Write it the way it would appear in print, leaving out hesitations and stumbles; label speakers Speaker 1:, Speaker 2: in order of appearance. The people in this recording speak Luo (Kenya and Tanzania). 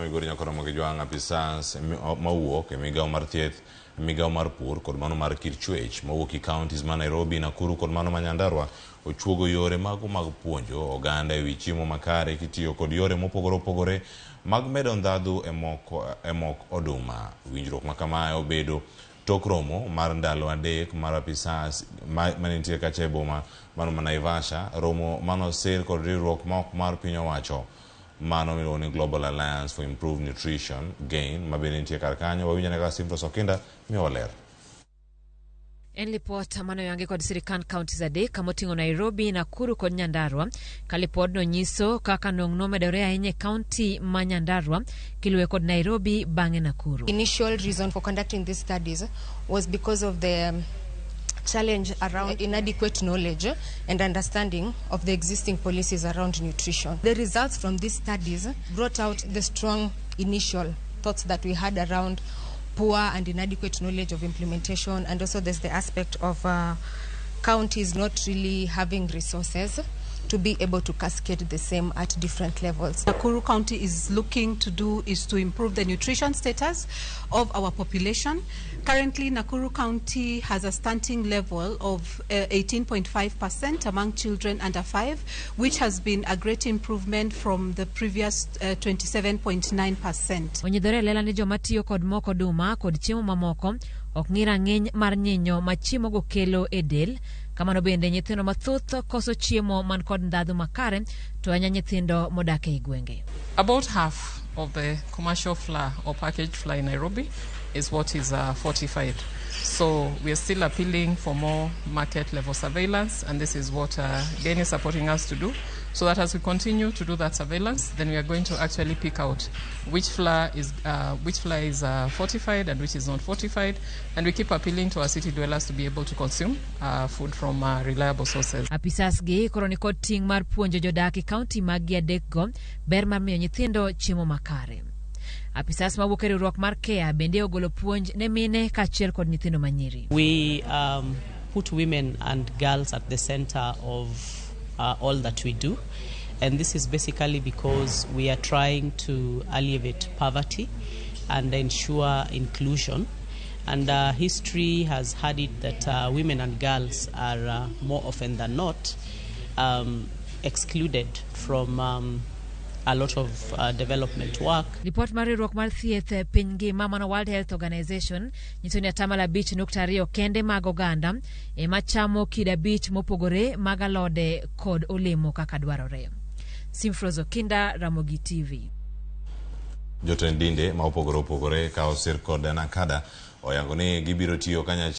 Speaker 1: igoro nyaka Ramogi jwang' apisas mawuok e migawo mar thieth, migawo mar pur kod mano mar kit chwech mawuok e counties ma Nairobi, Nakuru kod mano ma Nyandarua ochuogo yore mago mag puonjo oganda e wi chiemo makare kitiyo kod yore mopogore opogore mag medo ndadhu e mok oduma. Winjruok ma kamae obedo tok romo mar ndalo adek mar apisas manitie kacha e boma mano ma Naivasha, romo mano sir kod riwruok mar piny owacho mano miluongo ni Global Alliance for Improved Nutrition Gain mabende nitie kar kanyo. Wawinjane ka Simfros Okinda miyo ler.
Speaker 2: En lipot mano yangi kod sirikand counties adek kamoting'o Nairobi, Nakuru kod Nyandarua. Ka lipodno nyiso kaka nong'no medore ahinya e county ma Nyandarua kiluwe kod Nairobi bang'e Nakuru.
Speaker 3: Initial reason for conducting these studies was because of the challenge around inadequate knowledge and understanding of the existing policies around nutrition. The results from these studies brought out the strong initial thoughts that we had around poor and inadequate knowledge of implementation, and also there's the aspect of counties not really having resources to be able to cascade the same at different levels.
Speaker 4: Nakuru County is looking to do is to improve the nutrition status of our population. Currently, Nakuru County has a stunting level of 18.5% among children under 5, which has been a great improvement from the previous 27.9%.
Speaker 2: Onyidore lela ni joma tiyo kod moko oduma kod chiemo mamoko ok ng'ira ng'eny mar nyinyo ma chiemo go kelo e del. Kamano bende nyithindo mathoth koso chiemo man kod ndadhu makare to anya nyithindo modak e gwenge.
Speaker 5: About half of the commercial flour or packaged flour in Nairobi is what is fortified. So we are still appealing for more market level surveillance, and this is what GAIN is supporting us to do, so that as we continue to do that surveillance, then we are going to actually pick out which flour is fortified and which is not fortified, and we keep appealing to our city dwellers to be able to consume food from reliable sources.
Speaker 2: Apisas gi koro ni kod ting' mar puonjo jodak e county mag adekgo ber mar miyo nyithindo chiemo makare. Apisas mawuok e riwruok mar Care bende ogolo puonj ne mine kaachiel kod nyithindo manyiri.
Speaker 6: We put women and girls at the center of all that we do, and this is basically because we are trying to alleviate poverty and ensure inclusion. And history has had it that women and girls are more often than not excluded from a lot of development work.
Speaker 2: Report mar riwruok mar thieth piny ngima mano World Health Organization nyiso ni 5.2 kende mag oganda ema chamo kida 5 mopogore mag alode kod olemo kaka dwarore. Simfros Okinda, Ramogi TV.
Speaker 1: Jotend dinde ma opogore opogore ka osir kod Nakada oyango ni gibiro tiyo kanya